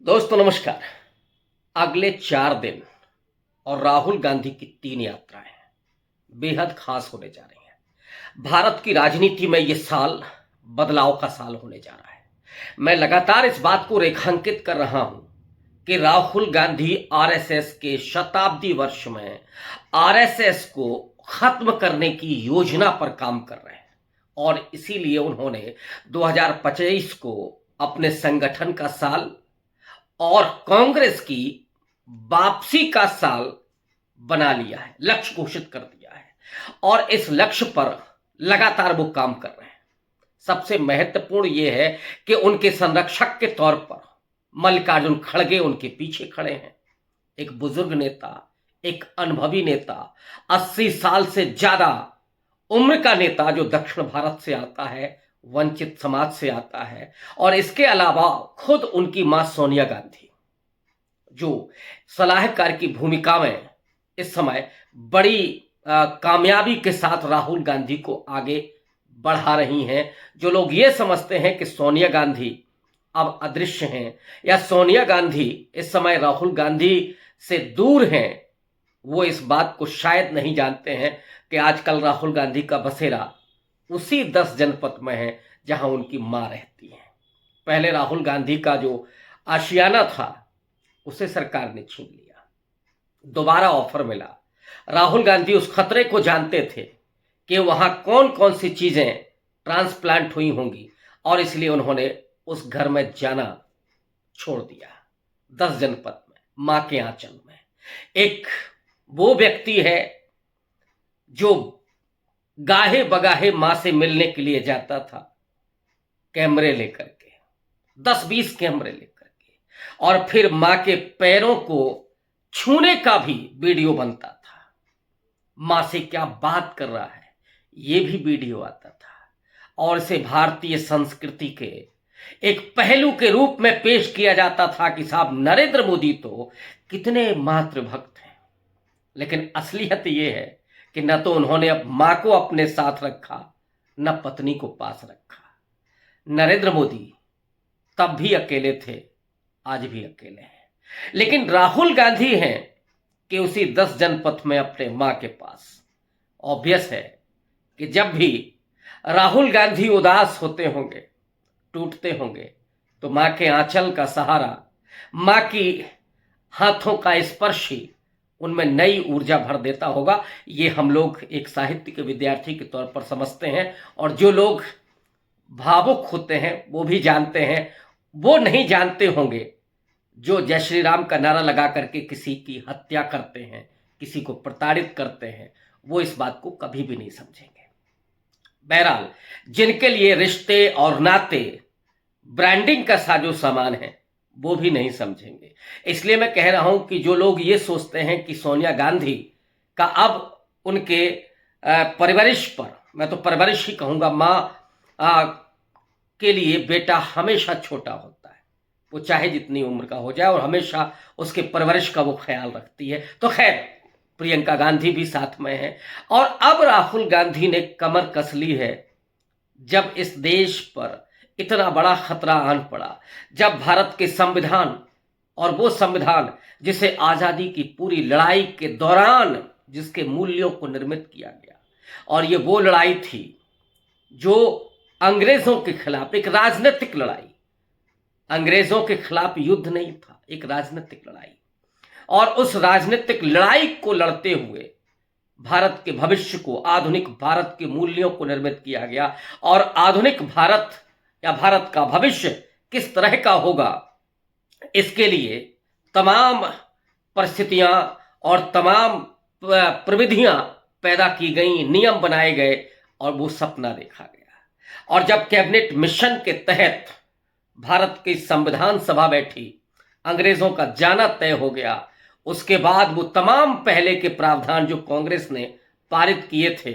दोस्तों नमस्कार। अगले 4 दिन और राहुल गांधी की 3 यात्राएं बेहद खास होने जा रही हैं। भारत की राजनीति में ये साल बदलाव का साल होने जा रहा है। मैं लगातार इस बात को रेखांकित कर रहा हूं कि राहुल गांधी आरएसएस के शताब्दी वर्ष में आरएसएस को खत्म करने की योजना पर काम कर रहे हैं और इसीलिए उन्होंने 2025 को अपने संगठन का साल और कांग्रेस की वापसी का साल बना लिया है, लक्ष्य घोषित कर दिया है और इस लक्ष्य पर लगातार वो काम कर रहे हैं। सबसे महत्वपूर्ण यह है कि उनके संरक्षक के तौर पर मल्लिकार्जुन खड़गे उनके पीछे खड़े हैं। एक बुजुर्ग नेता, एक अनुभवी नेता, 80 साल से ज्यादा उम्र का नेता जो दक्षिण भारत से आता है, वंचित समाज से आता है और इसके अलावा खुद उनकी मां सोनिया गांधी जो सलाहकार की भूमिका में इस समय बड़ी कामयाबी के साथ राहुल गांधी को आगे बढ़ा रही हैं। जो लोग ये समझते हैं कि सोनिया गांधी अब अदृश्य हैं या सोनिया गांधी इस समय राहुल गांधी से दूर हैं, वो इस बात को शायद नहीं जानते हैं कि आजकल राहुल गांधी का बसेरा उसी 10 जनपद में है जहां उनकी मां रहती है। पहले राहुल गांधी का जो आशियाना था उसे सरकार ने छीन लिया, दोबारा ऑफर मिला। राहुल गांधी उस खतरे को जानते थे कि वहां कौन कौन सी चीजें ट्रांसप्लांट हुई होंगी और इसलिए उन्होंने उस घर में जाना छोड़ दिया। 10 जनपद में मां के आंचल में एक वो व्यक्ति है जो गाहे बगाहे मां से मिलने के लिए जाता था, कैमरे लेकर के, 10-20 कैमरे लेकर के, और फिर मां के पैरों को छूने का भी वीडियो बनता था। मां से क्या बात कर रहा है ये भी वीडियो आता था और इसे भारतीय संस्कृति के एक पहलू के रूप में पेश किया जाता था कि साहब नरेंद्र मोदी तो कितने मातृभक्त हैं। लेकिन असलियत यह है कि न तो उन्होंने अब मां को अपने साथ रखा, न पत्नी को पास रखा। नरेंद्र मोदी तब भी अकेले थे, आज भी अकेले हैं। लेकिन राहुल गांधी हैं कि उसी 10 जनपद में अपने मां के पास। ऑब्वियस है कि जब भी राहुल गांधी उदास होते होंगे, टूटते होंगे, तो मां के आंचल का सहारा, मां की हाथों का स्पर्श ही उनमें नई ऊर्जा भर देता होगा। ये हम लोग एक साहित्य के विद्यार्थी के तौर पर समझते हैं और जो लोग भावुक होते हैं वो भी जानते हैं। वो नहीं जानते होंगे जो जय श्री राम का नारा लगा करके किसी की हत्या करते हैं, किसी को प्रताड़ित करते हैं, वो इस बात को कभी भी नहीं समझेंगे। बहरहाल जिनके लिए रिश्ते और नाते ब्रांडिंग का साजो सामान है वो भी नहीं समझेंगे। इसलिए मैं कह रहा हूं कि जो लोग ये सोचते हैं कि सोनिया गांधी का अब उनके परवरिश पर, मैं तो परवरिश ही कहूंगा, मां के लिए बेटा हमेशा छोटा होता है, वो चाहे जितनी उम्र का हो जाए और हमेशा उसके परवरिश का वो ख्याल रखती है। तो खैर प्रियंका गांधी भी साथ में है और अब राहुल गांधी ने कमर कस ली है। जब इस देश पर इतना बड़ा खतरा आन पड़ा, जब भारत के संविधान, और वो संविधान जिसे आजादी की पूरी लड़ाई के दौरान जिसके मूल्यों को निर्मित किया गया, और ये वो लड़ाई थी जो अंग्रेजों के खिलाफ एक राजनीतिक लड़ाई, अंग्रेजों के खिलाफ युद्ध नहीं था, एक राजनीतिक लड़ाई, और उस राजनीतिक लड़ाई को लड़ते हुए भारत के भविष्य को, आधुनिक भारत के मूल्यों को निर्मित किया गया। और आधुनिक भारत या भारत का भविष्य किस तरह का होगा, इसके लिए तमाम परिस्थितियां और तमाम प्रविधियां पैदा की गई, नियम बनाए गए और वो सपना देखा गया। और जब कैबिनेट मिशन के तहत भारत की संविधान सभा बैठी, अंग्रेजों का जाना तय हो गया, उसके बाद वो तमाम पहले के प्रावधान जो कांग्रेस ने पारित किए थे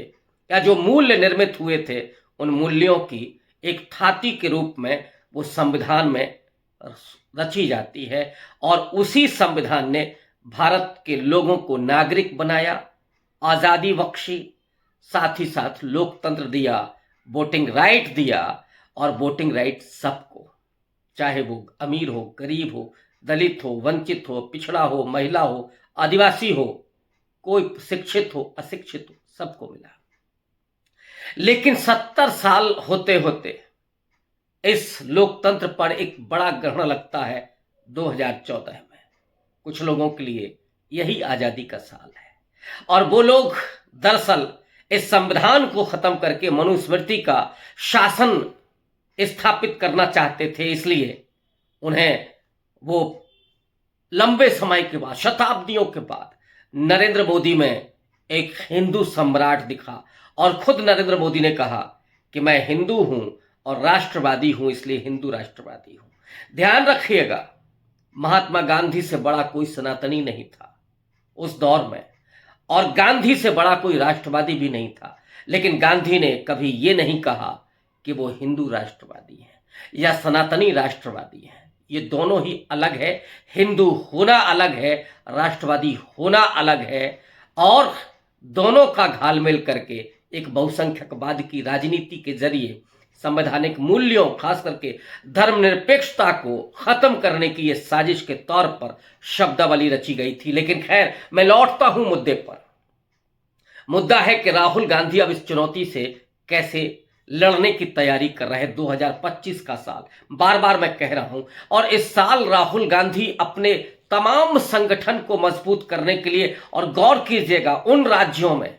या जो मूल्य निर्मित हुए थे, उन मूल्यों की एक थाती के रूप में वो संविधान में रची जाती है। और उसी संविधान ने भारत के लोगों को नागरिक बनाया, आजादी बख्शी, साथ ही साथ लोकतंत्र दिया, वोटिंग राइट दिया। और वोटिंग राइट सबको, चाहे वो अमीर हो, गरीब हो, दलित हो, वंचित हो, पिछड़ा हो, महिला हो, आदिवासी हो, कोई शिक्षित हो, अशिक्षित हो, सबको मिला। लेकिन 70 साल होते होते इस लोकतंत्र पर एक बड़ा ग्रहण लगता है 2014 में। कुछ लोगों के लिए यही आजादी का साल है, और वो लोग दरअसल इस संविधान को खत्म करके मनुस्मृति का शासन स्थापित करना चाहते थे। इसलिए उन्हें वो लंबे समय के बाद, शताब्दियों के बाद नरेंद्र मोदी में एक हिंदू सम्राट दिखा, और खुद नरेंद्र मोदी ने कहा कि मैं हिंदू हूं और राष्ट्रवादी हूं, इसलिए हिंदू राष्ट्रवादी हूं। ध्यान रखिएगा, महात्मा गांधी से बड़ा कोई सनातनी नहीं था उस दौर में, और गांधी से बड़ा कोई राष्ट्रवादी भी नहीं था। लेकिन गांधी ने कभी ये नहीं कहा कि वो हिंदू राष्ट्रवादी हैं या सनातनी राष्ट्रवादी हैं। ये दोनों ही अलग है। हिंदू होना अलग है, राष्ट्रवादी होना अलग है, और दोनों का घालमेल करके एक बहुसंख्यकवाद की राजनीति के जरिए संवैधानिक मूल्यों, खास करके धर्मनिरपेक्षता को खत्म करने की यह साजिश के तौर पर शब्दावली रची गई थी। लेकिन खैर, मैं लौटता हूं मुद्दे पर। मुद्दा है कि राहुल गांधी अब इस चुनौती से कैसे लड़ने की तैयारी कर रहे हैं। 2025 का साल, बार बार मैं कह रहा हूं, और इस साल राहुल गांधी अपने तमाम संगठन को मजबूत करने के लिए, और गौर कीजिएगा, उन राज्यों में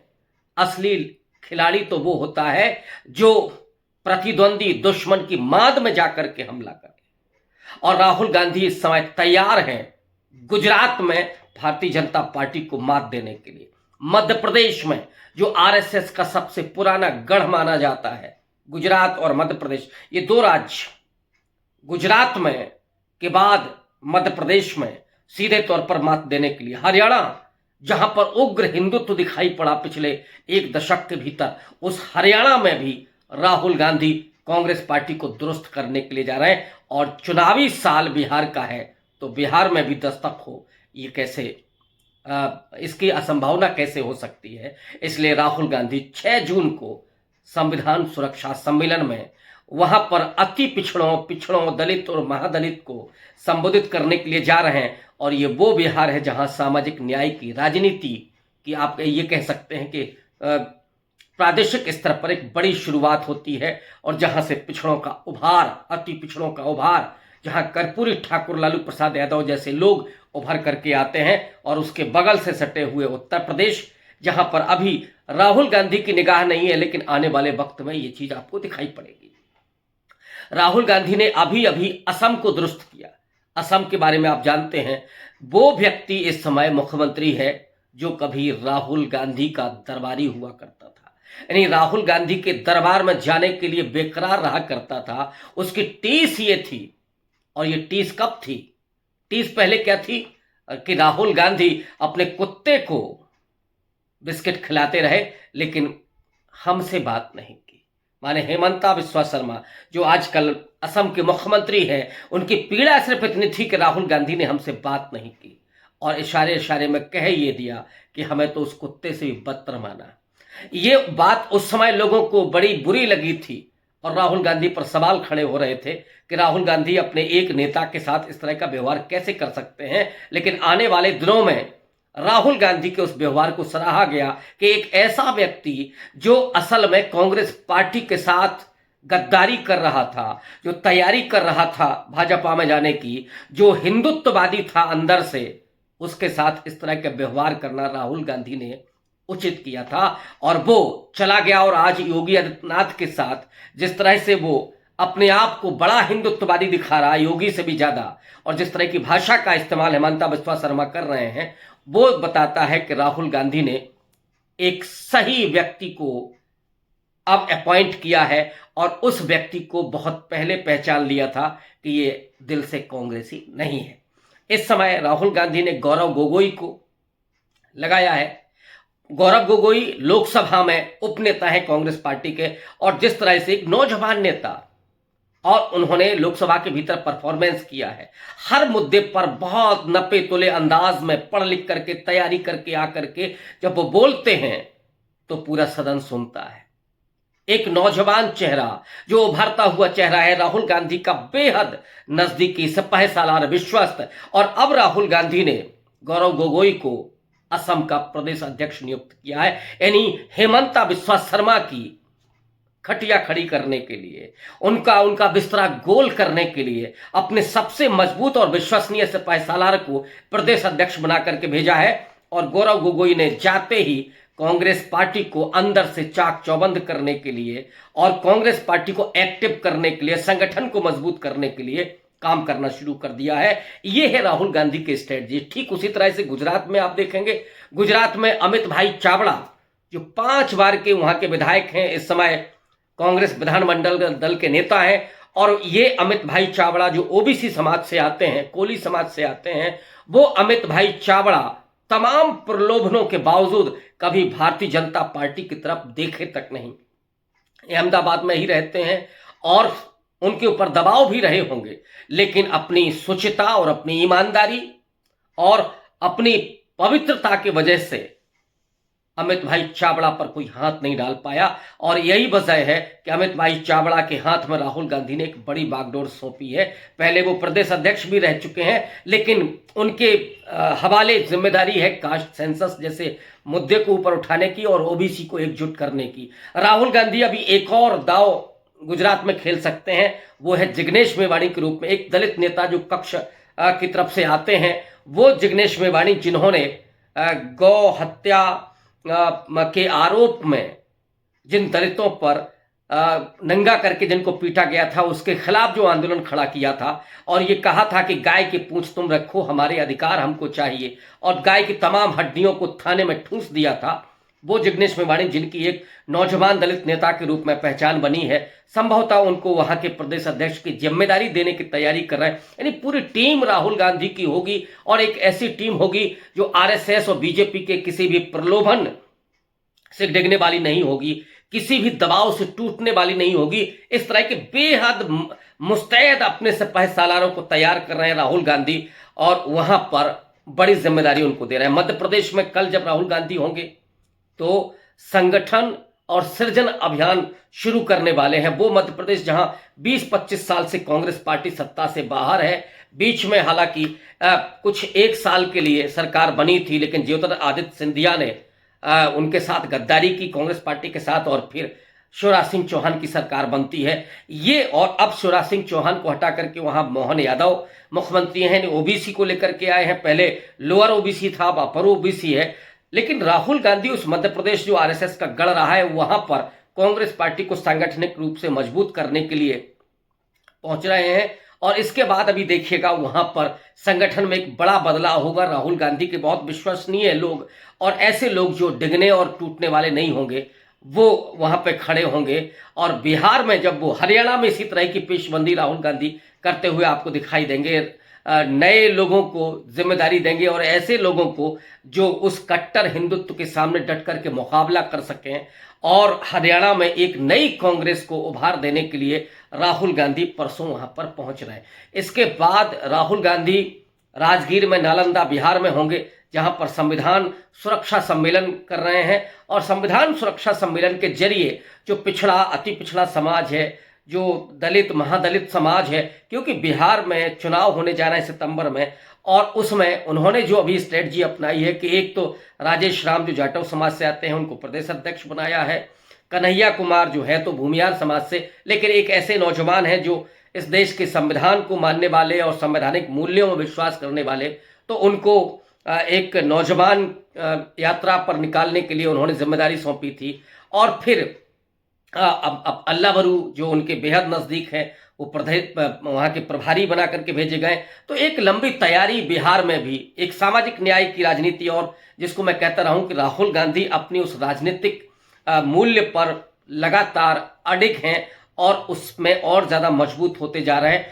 असली खिलाड़ी तो वो होता है जो प्रतिद्वंदी दुश्मन की माद में जाकर के हमला करे, और राहुल गांधी इस समय तैयार हैं गुजरात में भारतीय जनता पार्टी को मात देने के लिए। मध्य प्रदेश में, जो आरएसएस का सबसे पुराना गढ़ माना जाता है, गुजरात और मध्य प्रदेश, ये दो राज्य, गुजरात में के बाद मध्य प्रदेश में सीधे तौर पर मात देने के लिए। हरियाणा, जहां पर उग्र हिंदुत्व दिखाई पड़ा पिछले एक दशक के भीतर, उस हरियाणा में भी राहुल गांधी कांग्रेस पार्टी को दुरुस्त करने के लिए जा रहे हैं। और चुनावी साल बिहार का है, तो बिहार में भी दस्तक हो, ये कैसे, इसकी असंभावना कैसे हो सकती है। इसलिए राहुल गांधी 6 जून को संविधान सुरक्षा सम्मेलन में वहां पर अति पिछड़ों, दलित और महादलित को संबोधित करने के लिए जा रहे हैं। और ये वो बिहार है जहां सामाजिक न्याय की राजनीति की, आप ये कह सकते हैं कि प्रादेशिक स्तर पर एक बड़ी शुरुआत होती है, और जहां से पिछड़ों का उभार, अति पिछड़ों का उभार, जहां कर्पूरी ठाकुर, लालू प्रसाद यादव जैसे लोग उभर करके आते हैं। और उसके बगल से सटे हुए उत्तर प्रदेश, जहां पर अभी राहुल गांधी की निगाह नहीं है, लेकिन आने वाले वक्त में ये चीज आपको दिखाई पड़ेगी। राहुल गांधी ने अभी अभी असम को दुरुस्त किया। असम के बारे में आप जानते हैं, वो व्यक्ति इस समय मुख्यमंत्री है जो कभी राहुल गांधी का दरबारी हुआ करता था, यानी राहुल गांधी के दरबार में जाने के लिए बेकरार रहा करता था। उसकी टीस ये थी, और ये टीस कब थी? टीस पहले क्या थी कि राहुल गांधी अपने कुत्ते को बिस्किट खिलाते रहे, लेकिन हमसे बात नहीं की। माने हेमंता बिस्वा शर्मा, जो आजकल असम के मुख्यमंत्री हैं, उनकी पीड़ा सिर्फ इतनी थी कि राहुल गांधी ने हमसे बात नहीं की, और इशारे इशारे में कह ये दिया कि हमें तो उस कुत्ते से भी बदतर माना। ये बात उस समय लोगों को बड़ी बुरी लगी थी, और राहुल गांधी पर सवाल खड़े हो रहे थे कि राहुल गांधी अपने एक नेता के साथ इस तरह का व्यवहार कैसे कर सकते हैं। लेकिन आने वाले दिनों में राहुल गांधी के उस व्यवहार को सराहा गया कि एक ऐसा व्यक्ति जो असल में कांग्रेस पार्टी के साथ गद्दारी कर रहा था, जो तैयारी कर रहा था भाजपा में जाने की, जो हिंदुत्ववादी था अंदर से, उसके साथ इस तरह का व्यवहार करना राहुल गांधी ने उचित किया था। और वो चला गया, और आज योगी आदित्यनाथ के साथ जिस तरह से वो अपने आप को बड़ा हिंदुत्ववादी दिखा रहा है, योगी से भी ज्यादा, और जिस तरह की भाषा का इस्तेमाल हेमंता बिस्वा शर्मा कर रहे हैं, वो बताता है कि राहुल गांधी ने एक सही व्यक्ति को अब अपॉइंट किया है, और उस व्यक्ति को बहुत पहले पहचान लिया था कि ये दिल से कांग्रेसी नहीं है। इस समय राहुल गांधी ने गौरव गोगोई को लगाया है। गौरव गोगोई लोकसभा में उपनेता है कांग्रेस पार्टी के, और जिस तरह से एक नौजवान नेता, और उन्होंने लोकसभा के भीतर परफॉर्मेंस किया है, हर मुद्दे पर बहुत नपे तुले अंदाज में पढ़ लिख करके, तैयारी करके आकर के जब वो बोलते हैं तो पूरा सदन सुनता है। एक नौजवान चेहरा, जो उभरता हुआ चेहरा है, राहुल गांधी का बेहद नजदीकी सिपह सालार विश्वस्त। और अब राहुल गांधी ने गौरव गोगोई को असम का प्रदेश अध्यक्ष नियुक्त किया है, यानी हेमंता बिस्वा शर्मा की खटिया खड़ी करने के लिए, उनका उनका बिस्तरा गोल करने के लिए अपने सबसे मजबूत और विश्वसनीय सिपाही सालार को प्रदेश अध्यक्ष बना करके भेजा है। और गौरव गोगोई ने जाते ही कांग्रेस पार्टी को अंदर से चाक चौबंद करने के लिए और कांग्रेस पार्टी को एक्टिव करने के लिए, संगठन को मजबूत करने के लिए काम करना शुरू कर दिया है। यह है राहुल गांधी की स्ट्रेटजी। ठीक उसी तरह से गुजरात में आप देखेंगे, गुजरात में अमित भाई चावड़ा जो 5 बार के वहां के विधायक हैं, इस समय कांग्रेस विधानमंडल दल के नेता हैं। और ये अमित भाई चावड़ा जो ओबीसी समाज से आते हैं, कोली समाज से आते हैं, वो अमित भाई चावड़ा तमाम प्रलोभनों के बावजूद कभी भारतीय जनता पार्टी की तरफ देखे तक नहीं। अहमदाबाद में ही रहते हैं और उनके ऊपर दबाव भी रहे होंगे, लेकिन अपनी शुचिता और अपनी ईमानदारी और अपनी पवित्रता की वजह से अमित भाई चावड़ा पर कोई हाथ नहीं डाल पाया। और यही वजह है कि अमित भाई चावड़ा के हाथ में राहुल गांधी ने एक बड़ी बागडोर सौंपी है। पहले वो प्रदेश अध्यक्ष भी रह चुके हैं, लेकिन उनके हवाले जिम्मेदारी है कास्ट सेंसस जैसे मुद्दे को ऊपर उठाने की और ओबीसी को एकजुट करने की। राहुल गांधी अभी एक और दाव गुजरात में खेल सकते हैं, वो है जिग्नेश मेवाणी के रूप में, एक दलित नेता जो कक्ष की तरफ से आते हैं। वो जिग्नेश मेवाणी जिन्होंने गौ हत्या के आरोप में जिन दलितों पर नंगा करके जिनको पीटा गया था, उसके खिलाफ जो आंदोलन खड़ा किया था और ये कहा था कि गाय की पूंछ तुम रखो, हमारे अधिकार हमको चाहिए, और गाय की तमाम हड्डियों को थाने में ठूंस दिया था, वो जिग्नेश मेवाणी जिनकी एक नौजवान दलित नेता के रूप में पहचान बनी है, संभवतः उनको वहां के प्रदेश अध्यक्ष की जिम्मेदारी देने की तैयारी कर रहे हैं। यानी पूरी टीम राहुल गांधी की होगी और एक ऐसी टीम होगी जो आरएसएस और बीजेपी के किसी भी प्रलोभन से डिगने वाली नहीं होगी, किसी भी दबाव से टूटने वाली नहीं होगी। इस तरह के बेहद मुस्तैद अपने सिपाही सालारों को तैयार कर रहे हैं राहुल गांधी और वहां पर बड़ी जिम्मेदारी उनको दे रहे हैं। मध्य प्रदेश में कल जब राहुल गांधी होंगे तो संगठन और सृजन अभियान शुरू करने वाले हैं। वो मध्य प्रदेश जहां 20-25 साल से कांग्रेस पार्टी सत्ता से बाहर है, बीच में हालांकि कुछ 1 साल के लिए सरकार बनी थी, लेकिन ज्योतिरादित्य सिंधिया ने उनके साथ गद्दारी की कांग्रेस पार्टी के साथ और फिर शिवराज सिंह चौहान की सरकार बनती है ये। और अब शिवराज सिंह चौहान को हटा करके वहां मोहन यादव मुख्यमंत्री हैं, ओबीसी को लेकर के आए हैं। पहले लोअर ओबीसी था, अब अपर ओबीसी है। लेकिन राहुल गांधी उस मध्य प्रदेश जो आरएसएस का गढ़ रहा है, वहां पर कांग्रेस पार्टी को सांगठनिक रूप से मजबूत करने के लिए पहुंच रहे हैं। और इसके बाद अभी देखिएगा वहां पर संगठन में एक बड़ा बदलाव होगा। राहुल गांधी के बहुत विश्वसनीय लोग और ऐसे लोग जो डिगने और टूटने वाले नहीं होंगे, वो वहां पे खड़े होंगे। और बिहार में जब वो, हरियाणा में इसी तरह की पेशबंदी राहुल गांधी करते हुए आपको दिखाई देंगे, नए लोगों को जिम्मेदारी देंगे और ऐसे लोगों को जो उस कट्टर हिंदुत्व के सामने डट करके मुकाबला कर सकें। और हरियाणा में एक नई कांग्रेस को उभार देने के लिए राहुल गांधी परसों वहां पर पहुंच रहे हैं। इसके बाद राहुल गांधी राजगीर में, नालंदा बिहार में होंगे, जहां पर संविधान सुरक्षा सम्मेलन कर रहे हैं। और संविधान सुरक्षा सम्मेलन के जरिए जो पिछड़ा, अति पिछड़ा समाज है, जो दलित महादलित समाज है, क्योंकि बिहार में चुनाव होने जा रहे हैं सितंबर में, और उसमें उन्होंने जो अभी स्ट्रेटजी अपनाई है कि एक तो राजेश राम जो जाटव समाज से आते हैं उनको प्रदेश अध्यक्ष बनाया है, कन्हैया कुमार जो है तो भूमियार समाज से, लेकिन एक ऐसे नौजवान हैं जो इस देश के संविधान को मानने वाले और संवैधानिक मूल्यों में विश्वास करने वाले, तो उनको एक नौजवान यात्रा पर निकालने के लिए उन्होंने जिम्मेदारी सौंपी थी। और फिर अब अल्लाह बरू जो उनके बेहद नज़दीक हैं, वो प्रदेश वहाँ के प्रभारी बना करके भेजे गए। तो एक लंबी तैयारी बिहार में भी, एक सामाजिक न्याय की राजनीति, और जिसको मैं कहता रहा हूँ कि राहुल गांधी अपनी उस राजनीतिक मूल्य पर लगातार अडिग हैं और उसमें और ज़्यादा मजबूत होते जा रहे हैं।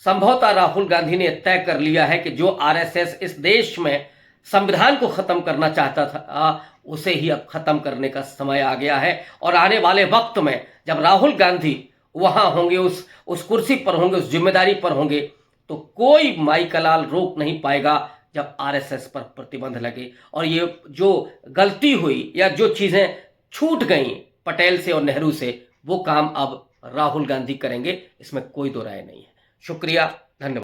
संभवतः राहुल गांधी ने तय कर लिया है कि जो आरएसएस इस देश में संविधान को खत्म करना चाहता था, उसे ही अब खत्म करने का समय आ गया है। और आने वाले वक्त में जब राहुल गांधी वहां होंगे, उस कुर्सी पर होंगे, उस जिम्मेदारी पर होंगे, तो कोई माई का लाल रोक नहीं पाएगा जब आरएसएस पर प्रतिबंध लगे। और ये जो गलती हुई या जो चीजें छूट गई पटेल से और नेहरू से, वो काम अब राहुल गांधी करेंगे, इसमें कोई दो राय नहीं है। शुक्रिया, धन्यवाद।